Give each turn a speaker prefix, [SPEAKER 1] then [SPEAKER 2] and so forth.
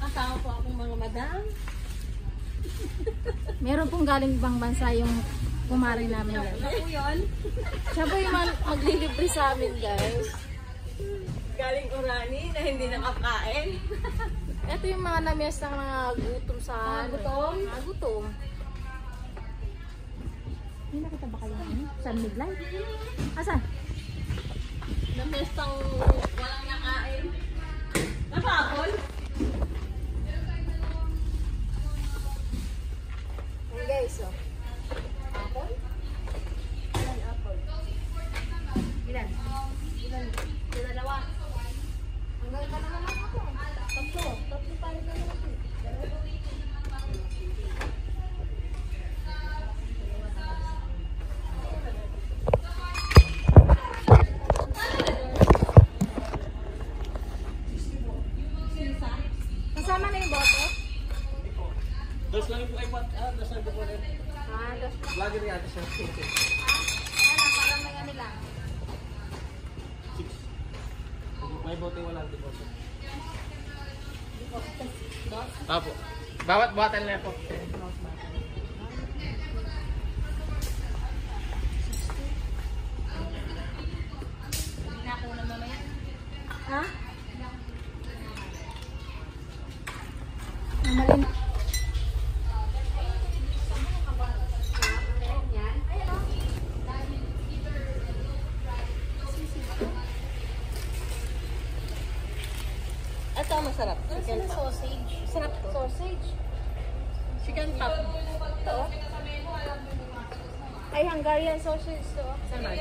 [SPEAKER 1] kasama po akong mga madam.
[SPEAKER 2] Meron pong galing ibang bansa yung kumari namin.
[SPEAKER 1] Ano po yun?
[SPEAKER 2] Siya po yung maglilibre sa amin, guys.
[SPEAKER 1] Galing Urani na hindi nakakain.
[SPEAKER 2] Ito yung mga namias ng mga gutom sa...
[SPEAKER 1] Mga gutom?
[SPEAKER 2] Mga gutom. May nakita ba kayo ano? San Miglay? Asan?
[SPEAKER 1] Namestang walang nakain. Napakol?
[SPEAKER 2] Ayan guys, oh.
[SPEAKER 1] Apple?
[SPEAKER 2] Ilan apple? Ilan? Ilan?
[SPEAKER 1] Dalawa.
[SPEAKER 2] Hanggang ka naman lang ako. Tatlo. Tatlo tayo na lang ako. Kasama na yung bote?
[SPEAKER 3] Dos lang po ay pat. Dos lang po rin.
[SPEAKER 2] Dos.
[SPEAKER 3] Lagi rin ate siya.
[SPEAKER 2] Ano, parang may ano lang.
[SPEAKER 3] 6. May bote wala deposit.
[SPEAKER 2] Dos?
[SPEAKER 3] Apo. Bawat bottle na po.
[SPEAKER 1] Hindi na ako na mamaya.
[SPEAKER 2] Ha? Mamalin.
[SPEAKER 1] Ito masarap. Chicken pop.
[SPEAKER 2] Sausage.
[SPEAKER 1] Sarap to.
[SPEAKER 2] Sausage.
[SPEAKER 1] Chicken pop.
[SPEAKER 2] Ito. Ay, Hungarian sausage to.
[SPEAKER 1] Saan?
[SPEAKER 2] Ay,